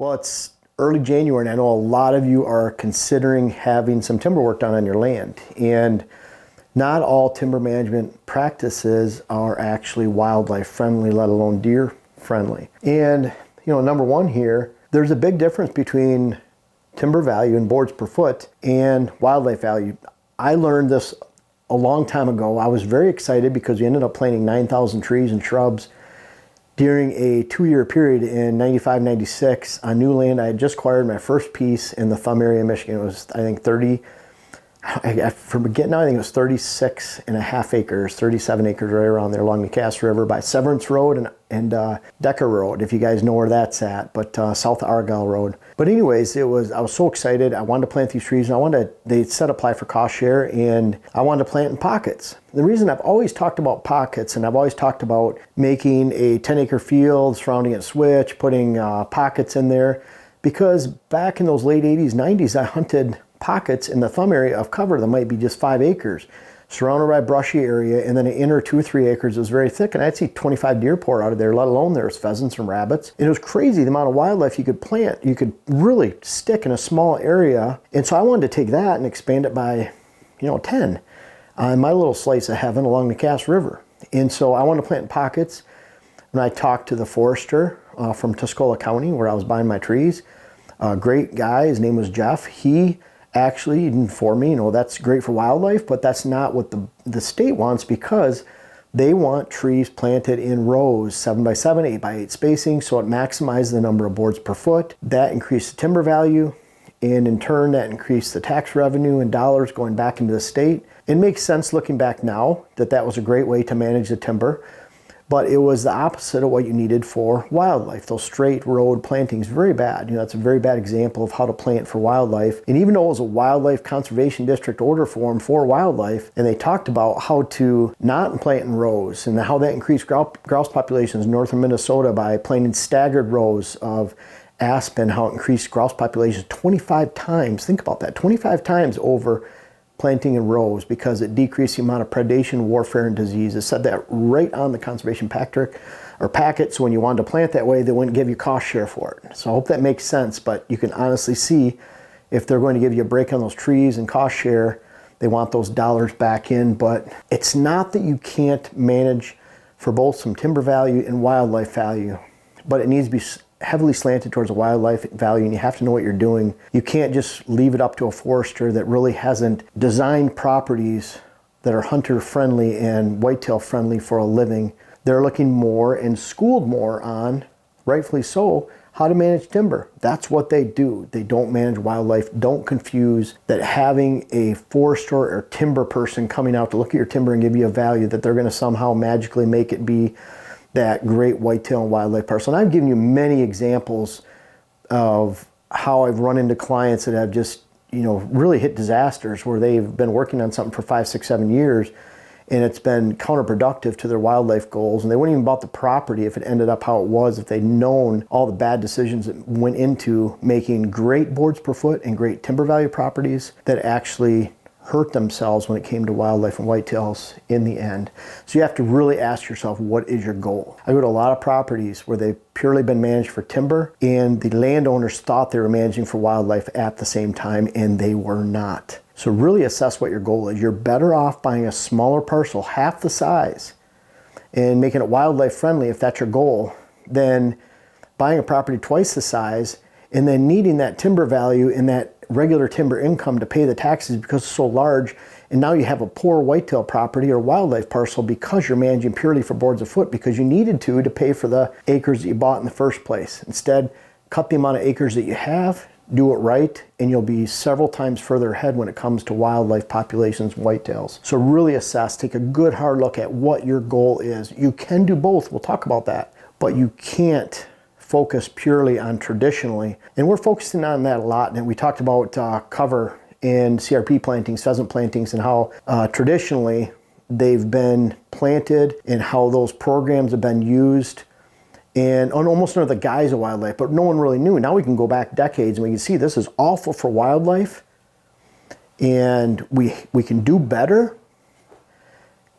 Well, it's early January, and I know a lot of you are considering having some timber work done on your land. And not all timber management practices are actually wildlife friendly, let alone deer friendly. And, number one here, there's a big difference between timber value and boards per foot and wildlife value. I learned this a long time ago. I was very excited because we ended up planting 9,000 trees and shrubs during a 2-year period in 95, 96 on new land. I had just acquired my first piece in the Thumb area of Michigan. It was, I think, I forget now, I think it was 36.5 acres, 37 acres right around there along the Cass River by Severance Road and Decker Road, if you guys know where that's at, but south of Argyle Road. But anyways, I was so excited. I wanted to plant these trees, and they said apply for cost share, and I wanted to plant in pockets. The reason I've always talked about pockets, and I've always talked about making a 10-acre field, surrounding it switch, putting pockets in there, because back in those late 80s, 90s, I hunted pockets in the Thumb area of cover that might be just 5 acres, surrounded by a brushy area, and then an inner 2 or 3 acres was very thick, and I'd see 25 deer pour out of there, let alone there's pheasants and rabbits. And it was crazy the amount of wildlife you could plant. You could really stick in a small area. And so I wanted to take that and expand it by 10 on my little slice of heaven along the Cass River. And so I wanted to plant in pockets. When I talked to the forester from Tuscola County, where I was buying my trees, a great guy, his name was Jeff. He actually informed me, that's great for wildlife, but that's not what the state wants, because they want trees planted in rows, 7x7, 8x8 spacing, so it maximizes the number of boards per foot. That increased the timber value, and in turn that increased the tax revenue and dollars going back into the state. It makes sense looking back now that was a great way to manage the timber, but it was the opposite of what you needed for wildlife. Those straight road plantings, very bad. That's a very bad example of how to plant for wildlife. And even though it was a wildlife conservation district order form for wildlife, and they talked about how to not plant in rows and how that increased grouse populations north of Minnesota by planting staggered rows of aspen, how it increased grouse populations 25 times. Think about that, 25 times over planting in rows, because it decreased the amount of predation, warfare, and disease. It said that right on the conservation packet. So when you wanted to plant that way, they wouldn't give you cost share for it. So I hope that makes sense, but you can honestly see if they're going to give you a break on those trees and cost share, they want those dollars back in. But it's not that you can't manage for both some timber value and wildlife value, but it needs to be heavily slanted towards a wildlife value, and you have to know what you're doing. You can't just leave it up to a forester that really hasn't designed properties that are hunter friendly and whitetail friendly for a living. They're looking more and schooled more on, rightfully so, how to manage timber. That's what they do. They don't manage wildlife. Don't confuse that having a forester or timber person coming out to look at your timber and give you a value, that they're going to somehow magically make it be that great whitetail and wildlife parcel. And I've given you many examples of how I've run into clients that have just, really hit disasters where they've been working on something for 5, 6, 7 years, and it's been counterproductive to their wildlife goals. And they wouldn't even bought the property if it ended up how it was, if they'd known all the bad decisions that went into making great boards per foot and great timber value properties that actually hurt themselves when it came to wildlife and whitetails in the end. So you have to really ask yourself, what is your goal? I go to a lot of properties where they've purely been managed for timber, and the landowners thought they were managing for wildlife at the same time, and they were not. So really assess what your goal is. You're better off buying a smaller parcel, half the size, and making it wildlife friendly if that's your goal, than buying a property twice the size and then needing that timber value and that regular timber income to pay the taxes because it's so large, and now you have a poor whitetail property or wildlife parcel because you're managing purely for boards a foot because you needed to pay for the acres that you bought in the first place. Instead, cut the amount of acres that you have, do it right, and you'll be several times further ahead when it comes to wildlife populations and whitetails. So really assess, take a good hard look at what your goal is. You can do both, we'll talk about that, but you can't focus purely on traditionally. And we're focusing on that a lot. And we talked about cover and CRP plantings, pheasant plantings, and how traditionally they've been planted and how those programs have been used, and almost under the guise of wildlife, but no one really knew. Now we can go back decades and we can see this is awful for wildlife, and we can do better.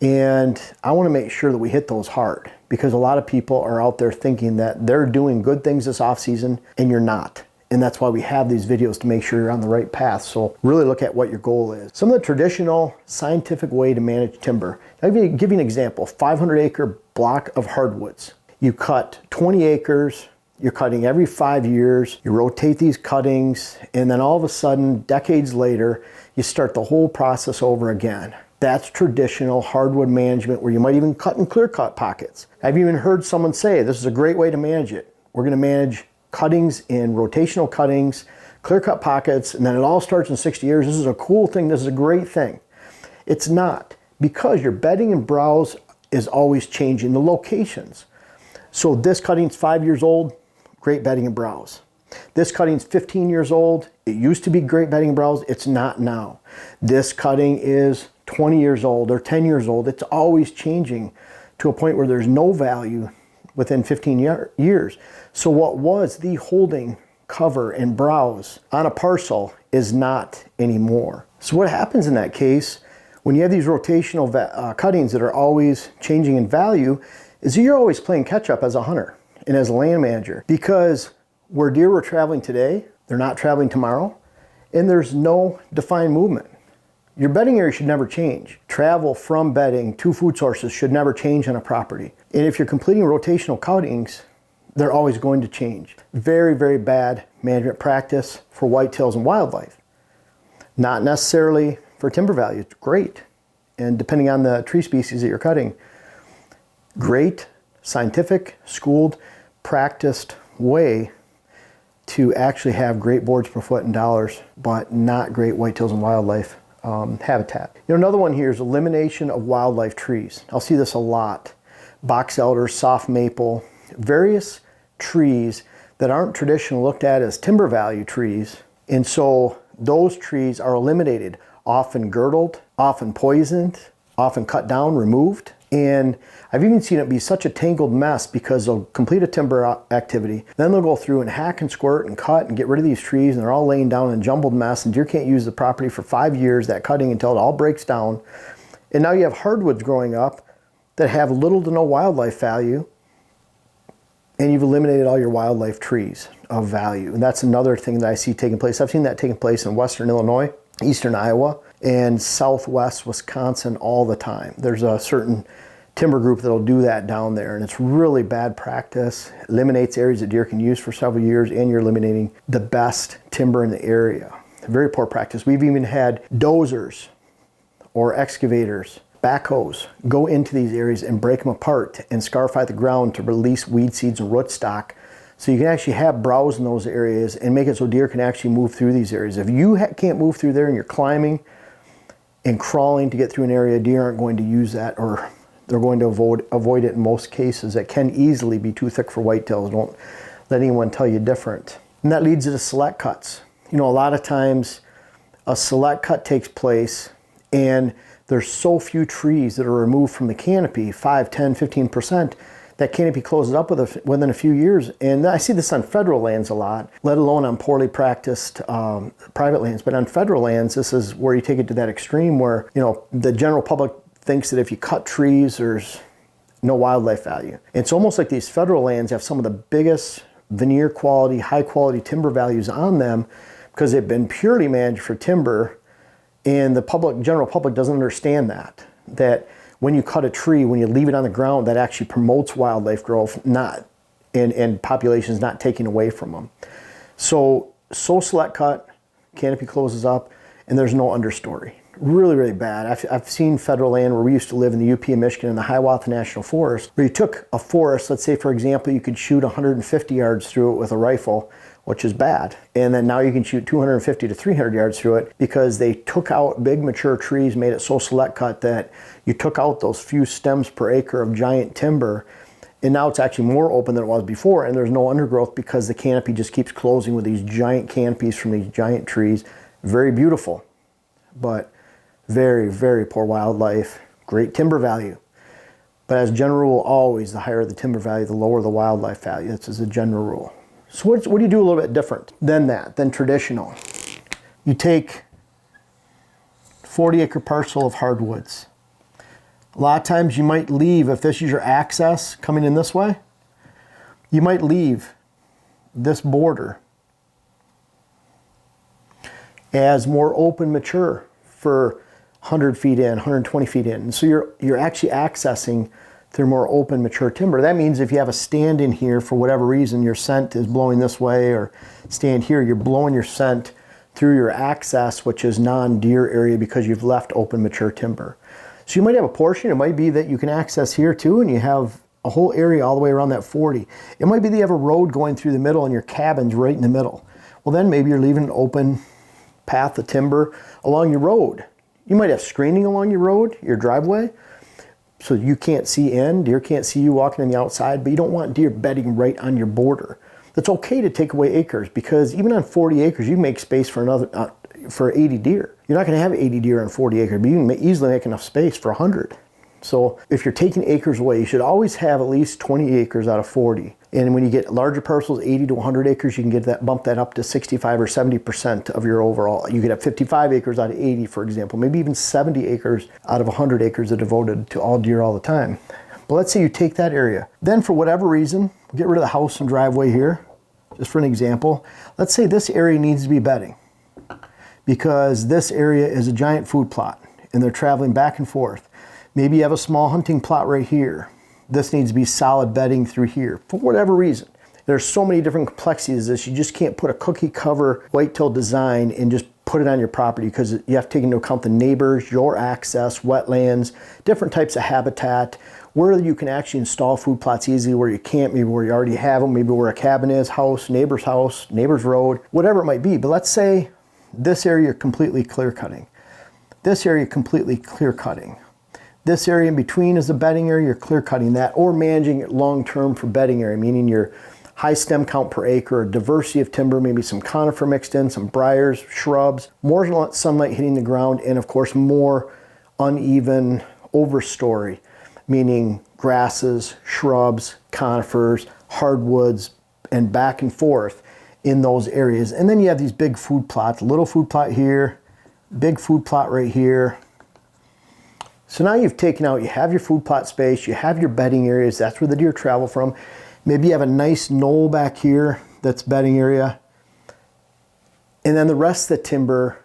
And I want to make sure that we hit those hard, because a lot of people are out there thinking that they're doing good things this off season and you're not. And that's why we have these videos, to make sure you're on the right path. So really look at what your goal is. Some of the traditional scientific way to manage timber. I'll give you an example. 500-acre block of hardwoods. You cut 20 acres, you're cutting every 5 years, you rotate these cuttings, and then all of a sudden, decades later, you start the whole process over again. That's traditional hardwood management, where you might even cut in clear cut pockets. I've even heard someone say, this is a great way to manage it. We're gonna manage cuttings in rotational cuttings, clear cut pockets, and then it all starts in 60 years. This is a cool thing, this is a great thing. It's not, because your bedding and browse is always changing the locations. So this cutting's 5 years old, great bedding and browse. This cutting's 15 years old, it used to be great bedding and browse, it's not now. This cutting is 20 years old or 10 years old, it's always changing to a point where there's no value within 15 years. So what was the holding cover and browse on a parcel is not anymore. So what happens in that case, when you have these rotational cuttings that are always changing in value, is you're always playing catch up as a hunter and as a land manager, because where deer were traveling today, they're not traveling tomorrow, and there's no defined movement. Your bedding area should never change. Travel from bedding to food sources should never change on a property. And if you're completing rotational cuttings, they're always going to change. Very, very bad management practice for whitetails and wildlife. Not necessarily for timber value, it's great. And depending on the tree species that you're cutting, great, scientific, schooled, practiced way to actually have great boards per foot and dollars, but not great whitetails and wildlife habitat. You know, another one here is elimination of wildlife trees. I'll see this a lot. Box elder, soft maple, various trees that aren't traditionally looked at as timber value trees. And so those trees are eliminated, often girdled, often poisoned, often cut down, removed. And I've even seen it be such a tangled mess because they'll complete a timber activity, then they'll go through and hack and squirt and cut and get rid of these trees, and they're all laying down in a jumbled mess, and deer can't use the property for 5 years, that cutting, until it all breaks down. And now you have hardwoods growing up that have little to no wildlife value, and you've eliminated all your wildlife trees of value. And that's another thing that I see taking place. I've seen that taking place in western Illinois, eastern Iowa, and southwest Wisconsin all the time. There's a certain timber group that'll do that down there, and it's really bad practice. Eliminates areas that deer can use for several years, and you're eliminating the best timber in the area. Very poor practice. We've even had dozers or excavators, backhoes, go into these areas and break them apart and scarify the ground to release weed seeds and rootstock. So you can actually have browse in those areas and make it so deer can actually move through these areas. If you can't move through there and you're climbing and crawling to get through an area, deer aren't going to use that, or they're going to avoid it in most cases. That can easily be too thick for whitetails. Don't let anyone tell you different. And that leads to the select cuts. You know, a lot of times a select cut takes place and there's so few trees that are removed from the canopy, 5, 10, 15%, that canopy closes up within a few years. And I see this on federal lands a lot, let alone on poorly practiced private lands. But on federal lands, this is where you take it to that extreme where, you know, the general public thinks that if you cut trees, there's no wildlife value. It's almost like these federal lands have some of the biggest veneer quality, high quality timber values on them because they've been purely managed for timber. And the general public doesn't understand that when you cut a tree, when you leave it on the ground, that actually promotes wildlife growth, and populations not taking away from them. So select cut, canopy closes up, and there's no understory. Really, really bad. I've seen federal land where we used to live in the UP of Michigan in the Hiawatha National Forest, where you took a forest, let's say for example, you could shoot 150 yards through it with a rifle, which is bad. And then now you can shoot 250 to 300 yards through it because they took out big mature trees, made it so select cut that you took out those few stems per acre of giant timber. And now it's actually more open than it was before, and there's no undergrowth because the canopy just keeps closing with these giant canopies from these giant trees. Very beautiful, but very, very poor wildlife, great timber value. But as a general rule, always the higher the timber value, the lower the wildlife value. That's as a general rule. So what do you do a little bit different than traditional? You take 40-acre parcel of hardwoods, A lot of times you might leave, if this is your access coming in this way, you might leave this border as more open mature for 100 feet in, 120 feet in. And so you're actually accessing through more open mature timber. That means if you have a stand in here for whatever reason, your scent is blowing this way, or stand here, you're blowing your scent through your access, which is non-deer area, because you've left open mature timber. So you might have a portion, it might be that you can access here too, and you have a whole area all the way around that 40. It might be that you have a road going through the middle and your cabin's right in the middle. Well, then maybe you're leaving an open path of timber along your road. You might have screening along your road, your driveway, so you can't see in, deer can't see you walking on the outside, but you don't want deer bedding right on your border. It's okay to take away acres, because even on 40 acres, you make space for another, for 80 deer. You're not gonna have 80 deer on 40 acres, but you can easily make enough space for 100. So if you're taking acres away, you should always have at least 20 acres out of 40. And when you get larger parcels, 80 to 100 acres, you can get that, bump that up to 65 or 70% of your overall. You could have 55 acres out of 80, for example, maybe even 70 acres out of 100 acres are devoted to all deer all the time. But let's say you take that area. Then for whatever reason, get rid of the house and driveway here, just for an example. Let's say this area needs to be bedding, because this area is a giant food plot and they're traveling back and forth. Maybe you have a small hunting plot right here. This needs to be solid bedding through here for whatever reason. There's so many different complexities of this. You just can't put a cookie cover whitetail design and just put it on your property, because you have to take into account the neighbors, your access, wetlands, different types of habitat, where you can actually install food plots easily, where you can't, maybe where you already have them, maybe where a cabin is, house, neighbor's road, whatever it might be. But let's say this area you're completely clear cutting. This area completely clear cutting. This area in between is the bedding area, you're clear cutting that, or managing it long term for bedding area, meaning your high stem count per acre, a diversity of timber, maybe some conifer mixed in, some briars, shrubs, more sunlight hitting the ground, and of course more uneven overstory, meaning grasses, shrubs, conifers, hardwoods, and back and forth in those areas. And then you have these big food plots, little food plot here, big food plot right here. So now you've taken out, you have your food plot space, you have your bedding areas, that's where the deer travel from. Maybe you have a nice knoll back here that's bedding area. And then the rest of the timber,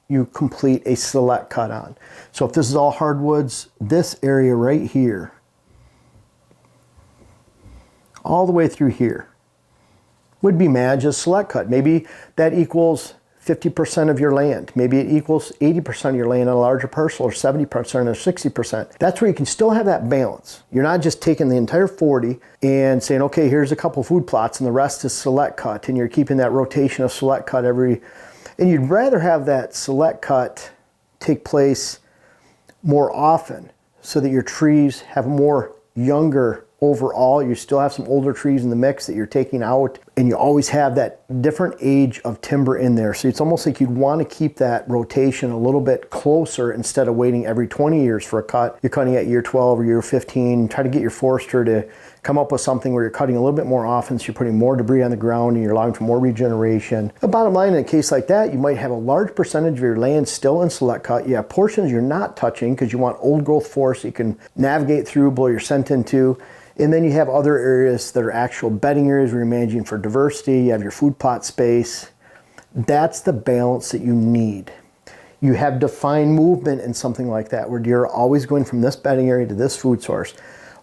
you complete a select cut on. So if this is all hardwoods, this area right here, all the way through here, would be managed as select cut. Maybe that equals 50% of your land. Maybe it equals 80% of your land on a larger parcel, or 70% or 60%. That's where you can still have that balance. You're not just taking the entire 40 and saying, okay, here's a couple food plots and the rest is select cut, and you're keeping that rotation of select cut and you'd rather have that select cut take place more often so that your trees have more younger overall. You still have some older trees in the mix that you're taking out, and you always have that different age of timber in there. So it's almost like you'd want to keep that rotation a little bit closer instead of waiting every 20 years for a cut. You're cutting at year 12 or year 15. Try to get your forester to come up with something where you're cutting a little bit more often, so you're putting more debris on the ground and you're allowing for more regeneration. The bottom line, in a case like that, you might have a large percentage of your land still in select cut. You have portions you're not touching because you want old growth forest you can navigate through, blow your scent into. And then you have other areas that are actual bedding areas where you're managing for diversity. You have your food plot space. That's the balance that you need. You have defined movement in something like that, where deer are always going from this bedding area to this food source.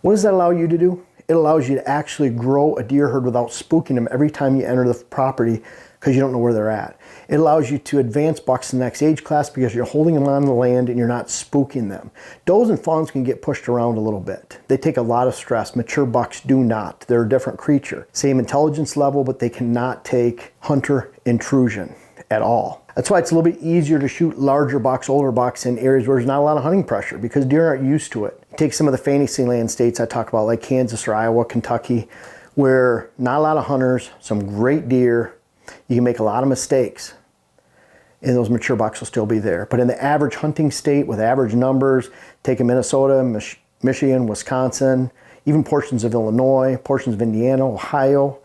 What does that allow you to do? It allows you to actually grow a deer herd without spooking them every time you enter the property, because you don't know where they're at. It allows you to advance bucks to the next age class because you're holding them on the land and you're not spooking them. Does and fawns can get pushed around a little bit. They take a lot of stress. Mature bucks do not. They're a different creature. Same intelligence level, but they cannot take hunter intrusion at all. That's why it's a little bit easier to shoot larger bucks, older bucks in areas where there's not a lot of hunting pressure, because deer aren't used to it. Take some of the fantasy land states I talk about, like Kansas or Iowa, Kentucky, where not a lot of hunters, some great deer. You can make a lot of mistakes and those mature bucks will still be there. But in the average hunting state with average numbers, take Minnesota, Michigan, Wisconsin, even portions of Illinois, portions of Indiana, Ohio,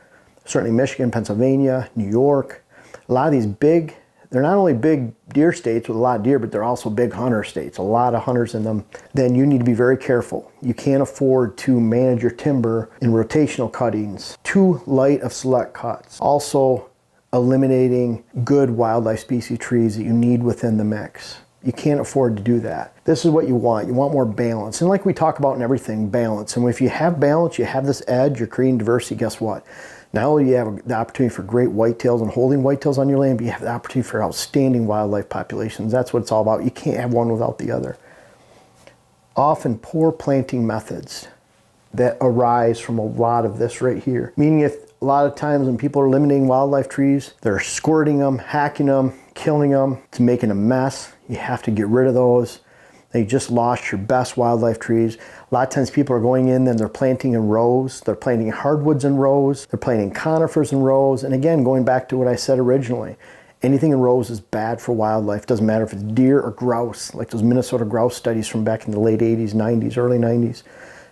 certainly Michigan, Pennsylvania, New York, a lot of these big they're not only big deer states with a lot of deer, but they're also big hunter states, a lot of hunters in them, then you need to be very careful. You can't afford to manage your timber in rotational cuttings, too light of select cuts. Also, eliminating good wildlife species trees that you need within the mix. You can't afford to do that. This is what you want. You want more balance. And like we talk about in everything, balance. And if you have balance, you have this edge, you're creating diversity, guess what? Not only do you have the opportunity for great whitetails and holding whitetails on your land, but you have the opportunity for outstanding wildlife populations. That's what it's all about. You can't have one without the other. Often poor planting methods that arise from a lot of this right here. Meaning if a lot of times when people are eliminating wildlife trees, they're squirting them, hacking them, killing them. It's making a mess. You have to get rid of those. They just lost your best wildlife trees. A lot of times people are going in and they're planting in rows. They're planting hardwoods in rows. They're planting conifers in rows. And again, going back to what I said originally, anything in rows is bad for wildlife. Doesn't matter if it's deer or grouse, like those Minnesota grouse studies from back in the late 80s, 90s, early 90s,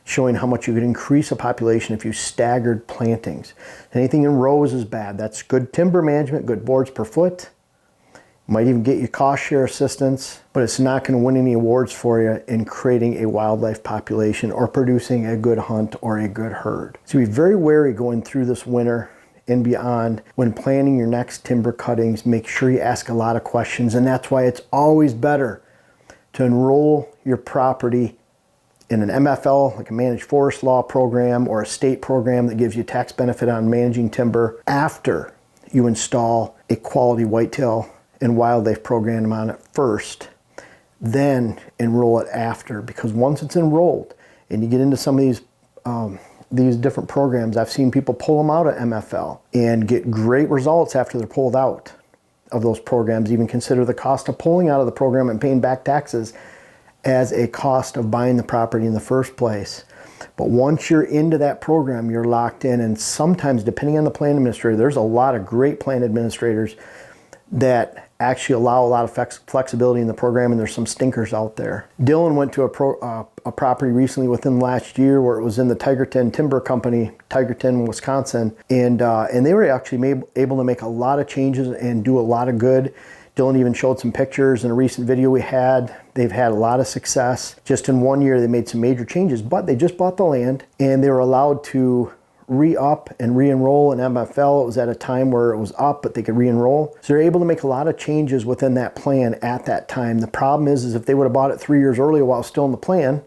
showing how much you could increase a population if you staggered plantings. Anything in rows is bad. That's good timber management, good boards per foot. Might even get you cost share assistance, but it's not going to win any awards for you in creating a wildlife population or producing a good hunt or a good herd. So be very wary going through this winter and beyond when planning your next timber cuttings. Make sure you ask a lot of questions, and that's why it's always better to enroll your property in an MFL, like a managed forest law program, or a state program that gives you tax benefit on managing timber after you install a quality whitetail and wildlife program on it first, then enroll it after. Because once it's enrolled and you get into some of these different programs, I've seen people pull them out of MFL and get great results after they're pulled out of those programs. Even consider the cost of pulling out of the program and paying back taxes as a cost of buying the property in the first place. But once you're into that program, you're locked in. And sometimes, depending on the plan administrator, there's a lot of great plan administrators that actually allow a lot of flexibility in the program, and there's some stinkers out there. Dylan went to a property recently within the last year where it was in the Tigerton Timber Company, Tigerton, Wisconsin, and they were actually able to make a lot of changes and do a lot of good. Dylan even showed some pictures in a recent video we had. They've had a lot of success. Just in 1 year, they made some major changes, but they just bought the land and they were allowed to re-up and re-enroll in MFL. It was at a time where it was up, but they could re-enroll. So they're able to make a lot of changes within that plan at that time. The problem is if they would have bought it 3 years earlier while it's still in the plan,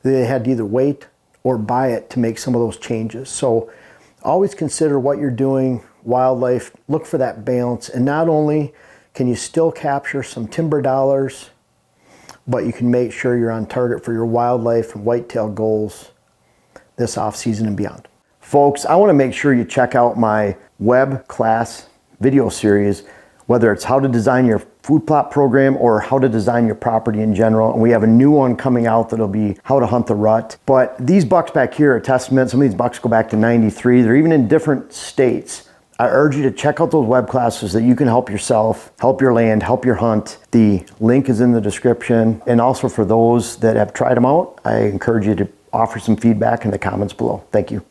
they had to either wait or buy it to make some of those changes. So always consider what you're doing, wildlife, look for that balance. And not only can you still capture some timber dollars, but you can make sure you're on target for your wildlife and whitetail goals this off season and beyond. Folks, I want to make sure you check out my web class video series, whether it's how to design your food plot program or how to design your property in general. And we have a new one coming out that'll be how to hunt the rut. But these bucks back here are a testament. Some of these bucks go back to 93. They're even in different states. I urge you to check out those web classes so that you can help yourself, help your land, help your hunt. The link is in the description. And also for those that have tried them out, I encourage you to offer some feedback in the comments below. Thank you.